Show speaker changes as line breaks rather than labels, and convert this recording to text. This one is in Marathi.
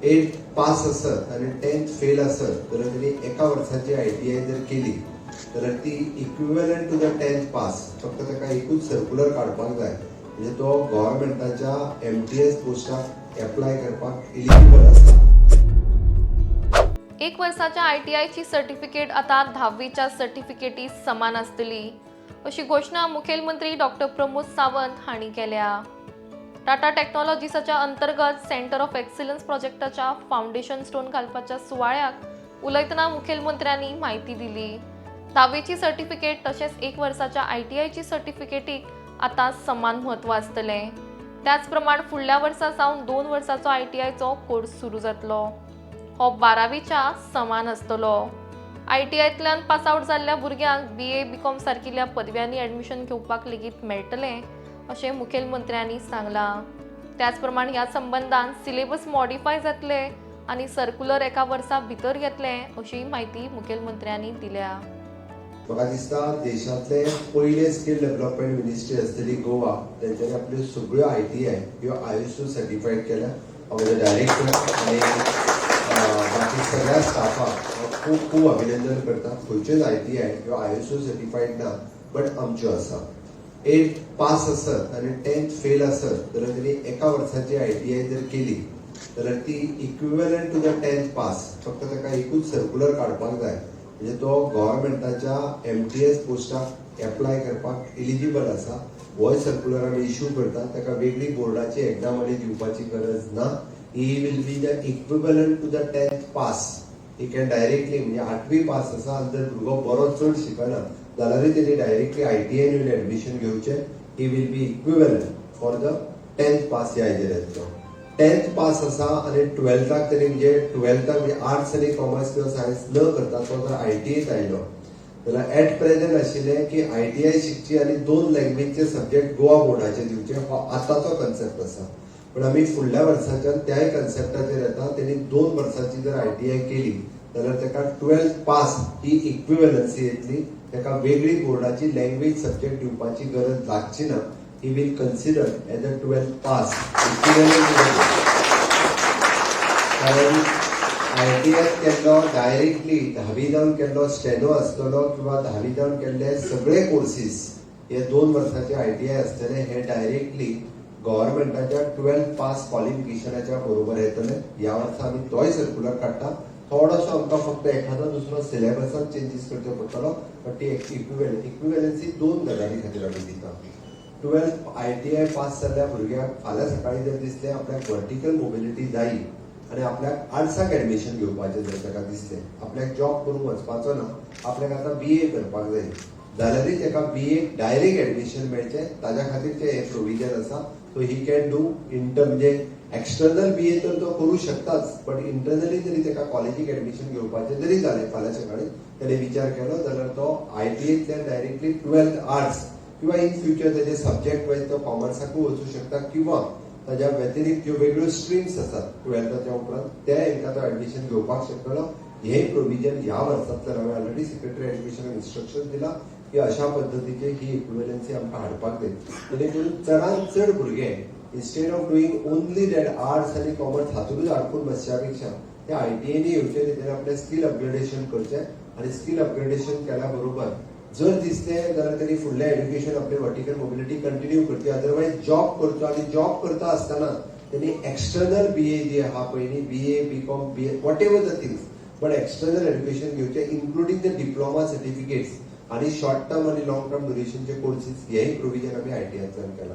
8 पास असत आणि 10th फेल असत तर त्यांनी एका वर्षाची ITI जर केली तर ती equivalent to the 10th pass फक्त ताका एकूच सर्क्युलर काढपाक जाय म्हणजे तो गव्हर्नमेंटाच्या MTS पोस्टाक एप्लाय करपाक एलिजिबल आसता।
एक वर्षाच्या ITIची सर्टिफिकेट आता 10वीच्या सर्टिफिकेटी समान असतली अशी घोषणा मुखेलमंत्री डॉक्टर प्रमोद सावंत हांणी केल्या। टाटा टेक्नॉलॉजीसाच्या अंतर्गत सेंटर ऑफ एक्सलन्स प्रोजेक्टाच्या फाउंडेशन स्टोन घालपाच्या सुवाळ्याक उलयतना मुखेलमंत्र्यांनी माहिती दिली। 10वीची सर्टिफिकेट तसेच एक वर्षाच्या ITIची सर्टिफिकेटीक आता समान महत्व आसतले। त्याच प्रमाण फुडल्या वर्सा सावन 2 वर्साचो ITIचो कोर्स सुरू जातलो। हो 12वीच्या समान आसतलो। ITIतल्यान पास आउट जाल्ल्या भुरग्यांक BA BCom सारकिल्या पदव्यांनी ऍडमिशन घेवपाक लेगीत मेळटले अशें मुखेलमंत्र्यांनी सांगलां। त्याच प्रमाण ह्या संबंधान सिलेबस मॉडिफाय जातले आनी सर्क्युलर एका वर्सा भितर घेतले अशी माहिती मुखेलमंत्र्यांनी दिल्या।
म्हाका दिसता देशातले पहिले स्किल डेव्हलपमेंट मिनिस्ट्री आसतली गोवा त्यांच्यानी आपल्यो सगळ्यो ITI ह्यो ISO सर्टिफाईड केल्या। हांव डायरेक्टर आनी बाकी सगळ्या स्टाफाक खूब अभिनंदन करता। खंयच्योच ITI ह्यो ISO सर्टिफाईड ना बट आमच्यो आसा। 8 पास असत आणि 10th फेल असत तर त्यांनी एका वर्षाची ITI जर केली तर ती equivalent to the 10th pass फक्त ताका एकूच सर्क्युलर काढपाक जाय म्हणजे तो गव्हर्नमेंटाच्या MTS पोस्टाक एप्लाय करपाक एलिजिबल आसा। हो सर्क्युलर आमी इश्यू करता ताका वेगळी बोर्डाची एग्जाम आनी दिवपाची गरज ना। He will be the equivalent to the 10th pass. He can directly म्हणजे 8वी पास आसा आनी जर भुरगो बरो चड शिकना जाल्यारूय तेणी डायरेक्टली ITI येवन ऍडमिशन घेवचें। He will be equivalent for the 10th pass ह्या हेजेर येतलो। 10th पास आसा आनी 12थाक तरी म्हणजे 12थाक म्हणजे आर्ट्स आनी कॉमर्स किंवा सायन्स न करता तो जर ITIत आयलो जाल्यार एट प्रेझेंट आशिल्लें की ITI शिकची आनी 2 लँग्वेजचे सब्जेक्ट गोवा बोर्डाचे दिवचे हो आतांचो कन्सेप्ट आसा। पण आमी फुडल्या वर्साच्यान त्याय कन्सेप्टाचेर येता। तेणी 2 वर्साची जर ITI केली जाल्यार ताका 12th पास ही इक्विव्हलन्सी येतली। ताका वेगळी बोर्डाची लँग्वेज सब्जेक्ट दिवपाची गरज लागची ना। He will consider as a 12th pass कारण ITI केल्लो डायरेक्टली 10वी जावन केल्लो स्टेनो आसतलो किंवा 10वी जावन केल्ले सगळे कोर्सीस हे 2 वर्साचे ITI आसतले हे डायरेक्टली गव्हर्नमेंटाच्या 12th पास क्वालिफिकेशनाच्या बरोबर येतले। ह्या वर्सा आमी तोय सर्क्युलर काडटा। थोडोसो आमकां फक्त एखादो दुसरो सिलेबसात चेंजीस करचो पडटलो बट ती इक्विव्हलन्सी 2 गजाली खातीर आमी दिता। 12th ITI पास जाल्ल्या भुरग्याक फाल्यां सकाळी जर दिसलें आपल्याक वर्टिकल मोबिलिटी जायी आनी आपल्याक आर्ट्साक ऍडमिशन घेवपाचें जर ताका दिसलें आपल्याक जॉब करूंक वचपाचो ना आपल्याक आतां BA करपाक जाय जाल्यारूय ताका BA डायरेक्ट ऍडमिशन मेळचें ताज्या खातीरचें हें प्रोविजन आसा। सो ही कॅन डू म्हणजे एक्सटर्नल BA तर तो करू शकताच बट इंटरनली जरी ताका कॉलेजीक ऍडमिशन घेवपाचें जरी जालें फाल्यां सकाळी ताणें विचार केलो जाल्यार तो ITIतल्यान डायरेक्टली 12th आर्ट्स किंवा इन फ्युचर ताजे सब्जेक्ट वायज तो कॉमर्साकूय वचूं शकता किंवा ताज्या व्यतिरिक्त ज्यो वेगळ्यो स्ट्रीम्स आसात 12थाच्या उपरांत त्या हेका तो ऍडमिशन घेवपाक शकतलो। हे प्रोविजन ह्या वर्सांतल्यान हांवें ऑलरेडी सेक्रेटरी एड्युकेशन इन्स्ट्रक्शन दिला की अशा पद्दतीचे ही इक्विव्हलन्सी आमकां हाडपाक जाय जेणे करून चडांत चड भुरगे instead of doing only that arts आनी कॉमर्स हातूंतच अडकून बसच्या पेक्षा ते ITIनी येवचे तेजेर आपलें स्कील अपग्रेडेशन करचें आनी स्कील अपग्रेडेशन केल्या बरोबर जर दिसलें जाल्यार तेणी फुडलें एड्युकेशन आपली वर्टिकल मोबिलिटी कंटिन्यू करची अदरवायज जॉब करचो आनी जॉब करता आसतना तेणी एक्सटर्नल BA जी आहा पयली BA BCom BA what ever the things but external education घेवचें इन्क्लुडींग द डिप्लोमा सर्टिफिकेट्स आनी शॉर्ट टर्म आनी लॉंग टर्म ड्युरेशनचे कोर्सीस हेय प्रोविजन आमी ITIतल्यान केला।